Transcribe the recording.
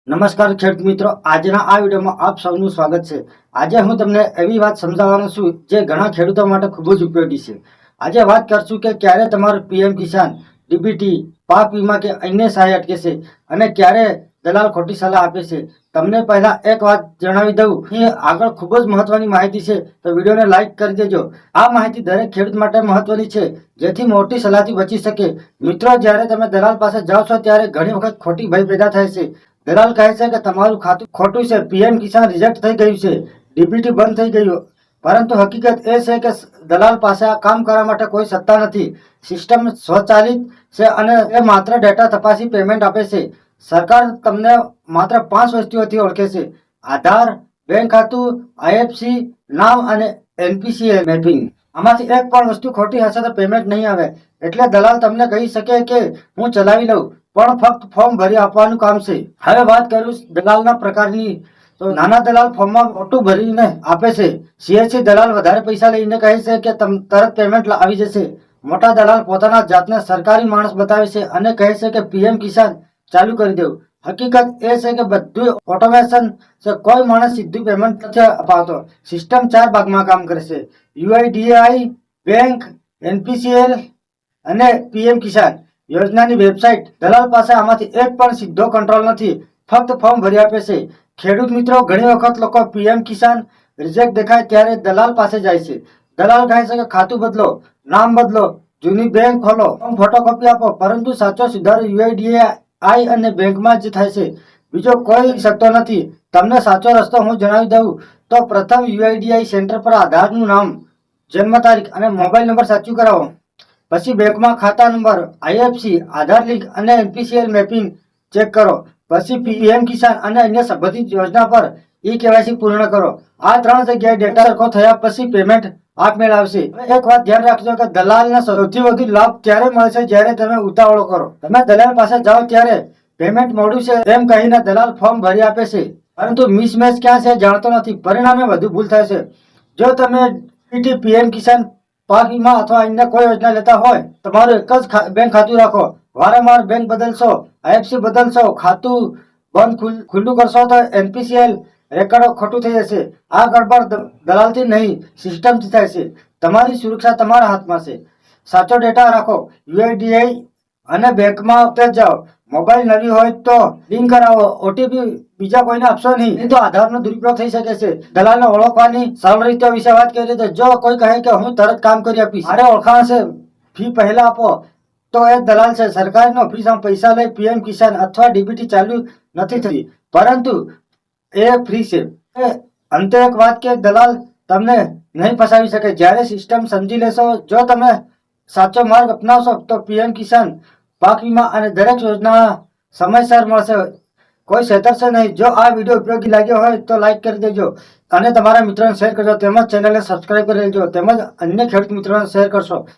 નમસ્કાર ખેડૂત મિત્રો, આજના આ વિડીયોમાં આપ સૌનું સ્વાગત છે। આજે હું તમને એવી વાત સમજાવવાનો છું જે ઘણા ખેડૂતો માટે ખૂબ જ ઉપયોગી છે। આજે વાત કરશું કે ક્યારે તમારું પીએમ કિસાન, ડીબીટી, પાક વીમા કે અન્ય સહાય અટકે છે અને ક્યારે દલાલ ખોટી સલાહ આપે છે। તમને પહેલા એક વાત જણાવી દઉં, અહીં આગળ ખૂબ જ મહત્વની માહિતી છે, તો વિડીયોને લાઈક કરી દેજો। આ માહિતી દરેક ખેડૂત માટે મહત્વની છે, જેથી મોટી સલાહથી બચી શકે। મિત્રો, જ્યારે તમે દલાલ પાસે જાઓ છો ત્યારે ઘણી વખત ખોટી ભય પેદા થાય છે। દલાલ કહે છે કે તમારું ખાતું ખોટું છે, પીએમ કિસાન રિજેક્ટ થઈ ગયું છે, ડીબીટી બંધ થઈ ગયું, પરંતુ હકીકત એ છે કે દલાલ પાસે આ કામ કરવા માટે કોઈ સત્તા નથી। સિસ્ટમ સ્વચાલિત છે અને એ માત્ર ડેટા તપાસી પેમેન્ટ આપે છે। સરકાર તમને માત્ર 5 વસ્તુઓથી ઓળખે છે: આધાર, બેંક ખાતું, આઈએફસી નામ અને એનપીસીઆઈ મેપિંગ। આમાંથી એક પણ વસ્તુ ખોટી હશે તો પેમેન્ટ નહીં આવે। એટલે દલાલ તમને કહી શકે કે હું ચલાવી લઉં, પણ ફક્ત ફોર્મ ભરી આપવાનું કામ છે। હવે વાત કરું દલાલના પ્રકારની, તો નાના દલાલ ફોર્મમાં ખોટું ભરીને આપે છે। સીએસસી દલાલ વધારે પૈસા લઈને કહે છે કે તરત પેમેન્ટ આવી જશે। મોટા દલાલ પોતાના જાતને સરકારી માણસ બતાવે છે અને કહે છે કે પીએમ કિસાન ચાલુ કરી દઉં। હકીકત એ છે કે બધું ઓટોમેશન છે, કોઈ માણસ સીધું પેમેન્ટ નથી અપાવતો। સિસ્ટમ 4 ભાગમાં કામ કરે છે: યુઆઈડીએઆઈ, બેંક, એનપીસીએલ અને પીએમ કિસાન યોજનાની વેબસાઇટ। દલાલ પાસે આમાંથી એક પણ સીધો કંટ્રોલ નથી, ફક્ત ફોર્મ ભરી આપે છે। ખેડૂત મિત્રો, ઘણી વખત લોકો પીએમ કિસાન રિજેક્ટ દેખાય ત્યારે દલાલ પાસે જાય છે। દલાલ કહે છે કે ખાતું બદલો, નામ બદલો, જૂની બેંક ખોલો, ફોટોકોપી આપો, પરંતુ સાચો સુધારો યુઆઈડીએઆઈ અને બેંકમાં જ થાય છે, બીજો કોઈ શકતો નથી। તમને સાચો રસ્તો હું જણાવી દઉં તો પ્રથમ યુઆઈડીએઆઈ સેન્ટર પર આધારનું નામ, જન્મ તારીખ અને મોબાઈલ નંબર સાચું કરાવો। પછી બેંકમાં ખાતા નંબર, આઈએફસી, આધાર લિંક અને એનપીસીએલ મેપિંગ ચેક કરો। પછી પીએમ કિસાન અને અન્ય સંબંધિત યોજના પર કેવાયસી પૂર્ણ કરો। આ 3 જગ્યાએ ડેટા સરખો થયા પછી પેમેન્ટ આપમેળે આવશે। એક વાત ધ્યાન રાખજો કે દલાલને સૌથી વધુ લાભ ત્યારે મળે છે જ્યારે તમે ઉતાવળો કરો। તમે દલાલ પાસે જાઓ ત્યારે પેમેન્ટ મોડું છે એમ કહીને દલાલ ફોર્મ ભરી આપે છે, પરંતુ મિસમેચ ક્યાં છે જાણતો નથી, પરિણામે વધુ ભૂલ થાય છે। જો તમે ડીબીટી, પીએમ કિસાન, પાક વીમા અથવા અન્ય કોઈ યોજના લેતા હોય, તમારું એક જ બેંક ખાતું રાખો। વારંવાર બેંક બદલશો, આઈએફસી બદલશો, ખાતું બંધ ખુલ્લું કરશો તો એનપીસીએલ રેકર્ડ ખોટું થઈ જશે। આ ગડબડ દલાલથી નહીં, સિસ્ટમથી થાય છે। તમારી સુરક્ષા તમારા હાથમાં છે। સાચો ડેટા રાખો, યુઆઈડીએઆઈ અને બેંકમાં જ જાઓ। મોબાઈલ નવી હોય તો લિંક કરાવો, ઓટીપી બીજા કોઈને આપશો નહીં તો આધારનો દુરુપયોગ થઈ શકે છે। દલાલને ઓળખવાની સરળ રીતો વિશે વાત કરીએ તો જો કોઈ કહે કે હું તરત કામ કરી આપીશ, મારે ઓળખાણ છે, ફી પહેલા આપો, તો એ દલાલ છે। સરકારી ઓફિસમાં પૈસા લઈ પીએમ કિસાન અથવા ડીબીટી ચાલુ નથી થતી, પરંતુ એ ફ્રી છે। અંતે એક વાત કે દલાલ તમને નહીં ફસાવી શકે જ્યારે સિસ્ટમ સમજી લેશો। જો તમે સાચો માર્ગ અપનાવશો તો પીએમ કિસાન, પાક વીમા અને દરેક યોજના સમયસર મળશે, કોઈ છેતરશે નહીં। જો આ વિડીયો ઉપયોગી લાગ્યો હોય તો લાઈક કરી દેજો અને તમારા મિત્રોને શેર કરજો, તેમજ ચેનલને સબસ્ક્રાઈબ કરી લેજો, તેમજ અન્ય ખેડૂત મિત્રોને શેર કરશો।